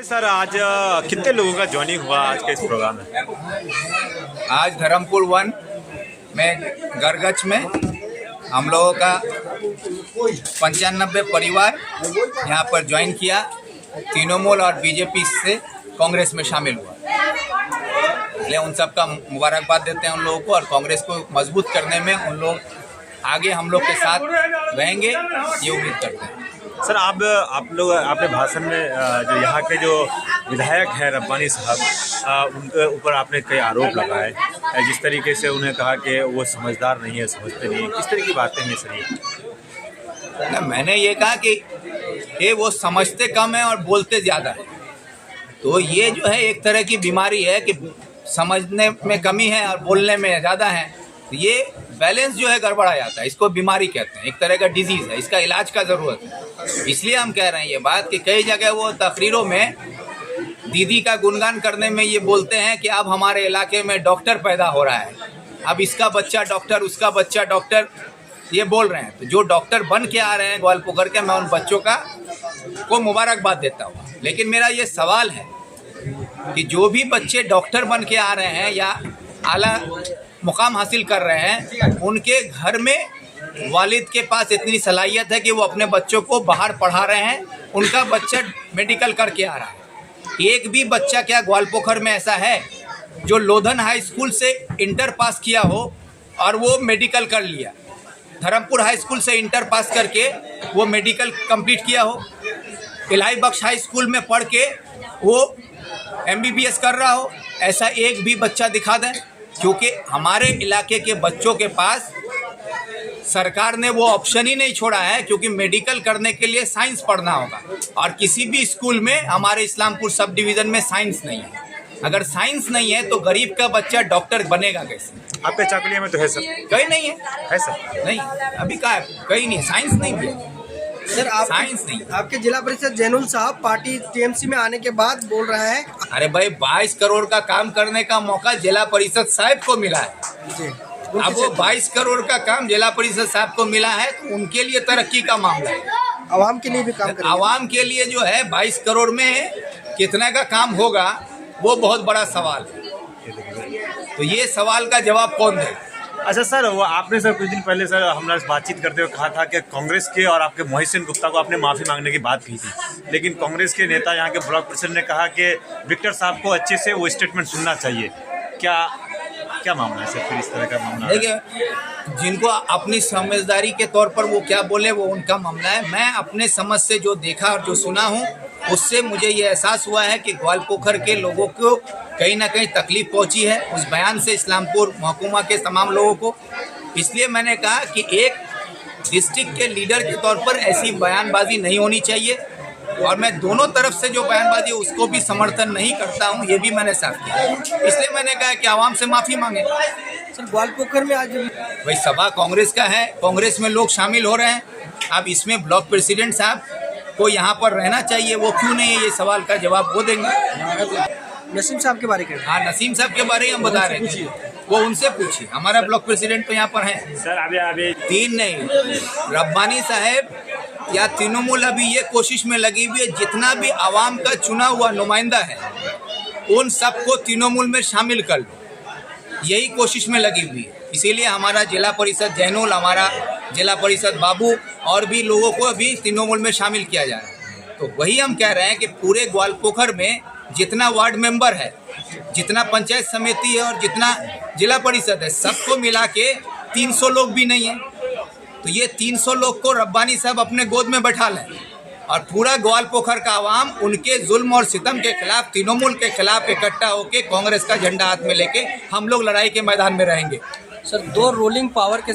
Sir आज कितने लोगों का ज्वाइनिंग हुआ आज के इस प्रोग्राम में? आज धर्मपुर 1 में गरगच में हम लोगों का 95 परिवार यहाँ पर ज्वाइन किया। तृणमूल और बीजेपी से कांग्रेस में शामिल हुआ, इसलिए उन सब का मुबारकबाद देते हैं उन लोगों को, और कांग्रेस को मजबूत करने में उन लोग आगे हम लोग के साथ रहेंगे ये उम्मीद करते हैं। सर आप लोग अपने भाषण में जो यहाँ के जो विधायक हैं रब्बानी साहब, उनके ऊपर आपने कई आरोप लगाए, जिस तरीके से उन्हें कहा कि वो समझदार नहीं है, समझते नहीं है, किस तरह की बातें हैं सर ये? मैंने ये कहा कि ये वो समझते कम है और बोलते ज़्यादा है, तो ये जो है एक तरह की बीमारी है कि समझने में कमी है और बोलने में ज़्यादा है, तो ये बैलेंस जो है गड़बड़ा जाता है, इसको बीमारी कहते हैं, एक तरह का डिजीज़ है, इसका इलाज का ज़रूरत है। इसलिए हम कह रहे हैं ये बात कि कई जगह वो तकरीरों में दीदी का गुणगान करने में ये बोलते हैं कि अब हमारे इलाके में डॉक्टर पैदा हो रहा है, अब इसका बच्चा डॉक्टर, उसका बच्चा डॉक्टर, ये बोल रहे हैं। तो जो डॉक्टर बन के आ रहे हैं ग्वालपोखर के, मैं उन बच्चों को मुबारकबाद देता हूँ। लेकिन मेरा ये सवाल है कि जो भी बच्चे डॉक्टर बन के आ रहे हैं या आला मुकाम हासिल कर रहे हैं, उनके घर में वालिद के पास इतनी सलाहियत है कि वो अपने बच्चों को बाहर पढ़ा रहे हैं, उनका बच्चा मेडिकल करके आ रहा है। एक भी बच्चा क्या ग्वालपोखर में ऐसा है जो लोधन हाई स्कूल से इंटर पास किया हो और वो मेडिकल कर लिया, धर्मपुर हाई स्कूल से इंटर पास करके वो मेडिकल कंप्लीट किया हो, इलाही बख्श हाई स्कूल में पढ़ के वो MBBS कर रहा हो, ऐसा एक भी बच्चा दिखा दें? क्योंकि हमारे इलाके के बच्चों के पास सरकार ने वो ऑप्शन ही नहीं छोड़ा है, क्योंकि मेडिकल करने के लिए साइंस पढ़ना होगा, और किसी भी स्कूल में हमारे इस्लामपुर सब डिवीज़न में साइंस नहीं है। अगर साइंस नहीं है तो गरीब का बच्चा डॉक्टर बनेगा कैसे? आपके चाकुलिया में तो है सर? कहीं नहीं है सर? नहीं, अभी कहा कहीं नहीं, साइंस नहीं है सर। आप साइंस नहीं। आपके जिला परिषद जैनुल साहब पार्टी TMC में आने के बाद बोल रहा है। अरे भाई 22 करोड़ का काम करने का मौका जिला परिषद साहब को मिला है जी, अब वो 22 करोड़ का काम जिला परिषद साहब को मिला है, तो उनके लिए तरक्की का मामला है, आवाम के लिए भी काम करेंगे। आवाम के लिए जो है 22 करोड़ में कितने का काम होगा वो बहुत बड़ा सवाल है। तो ये सवाल का जवाब कौन दे? अच्छा सर, वो आपने सर कुछ दिन पहले सर हमारे बातचीत करते हुए कहा था कि कांग्रेस के और आपके मोहसिन गुप्ता को आपने माफ़ी मांगने की बात की थी, लेकिन कांग्रेस के नेता यहाँ के ब्लॉक प्रेसिडेंट ने कहा कि विक्टर साहब को अच्छे से वो स्टेटमेंट सुनना चाहिए। क्या मामला है सर फिर इस तरह का मामला? देखिए, जिनको अपनी समझदारी के तौर पर वो क्या बोले वो उनका मामला है। मैं अपने समझ से जो देखा और जो सुना हूँ उससे मुझे ये एहसास हुआ है कि ग्वालपोखर के लोगों को कहीं ना कहीं तकलीफ पहुंची है उस बयान से, इस्लामपुर महकुमा के तमाम लोगों को। इसलिए मैंने कहा कि एक डिस्ट्रिक्ट के लीडर के तौर पर ऐसी बयानबाजी नहीं होनी चाहिए, और मैं दोनों तरफ से जो बयानबाजी उसको भी समर्थन नहीं करता हूं, ये भी मैंने साफ किया। इसलिए मैंने कहा कि आवाम से माफ़ी मांगे। सर, ग्वालपोखर में आज भाई सभा कांग्रेस का है, कांग्रेस में लोग शामिल हो रहे हैं, अब इसमें ब्लॉक प्रेसिडेंट साहब को यहाँ पर रहना चाहिए, वो क्यों नहीं है, ये सवाल का जवाब वो देंगे। नसीम साहब के बारे में? हाँ, नसीम साहब के बारे में हम बता रहे थे, वो उनसे पूछिए। हमारा ब्लॉक प्रेसिडेंट तो यहाँ पर है सर। अभी 3 नहीं, रब्बानी साहब या तृणमूल अभी ये कोशिश में लगी हुई है, जितना भी आवाम का चुना हुआ नुमाइंदा है उन सबको तृणमूल में शामिल कर लो, यही कोशिश में लगी हुई है। इसीलिए हमारा जिला परिषद जैनुल, हमारा जिला परिषद बाबू और भी लोगों को अभी तृणमूल में शामिल किया जा रहा है। तो वही हम कह रहे हैं कि पूरे ग्वालपोखर में जितना वार्ड मेंबर है, जितना पंचायत समिति है और जितना जिला परिषद है, सबको मिला के 300 लोग भी नहीं है, तो ये 300 लोग को रब्बानी साहब अपने गोद में बैठा लें, और पूरा ग्वालपोखर का आवाम उनके जुल्म और सितम के खिलाफ, तृणमूल के खिलाफ इकट्ठा होकर कांग्रेस का झंडा हाथ में लेके हम लोग लड़ाई के मैदान में रहेंगे। सर, 2 रोलिंग पावर के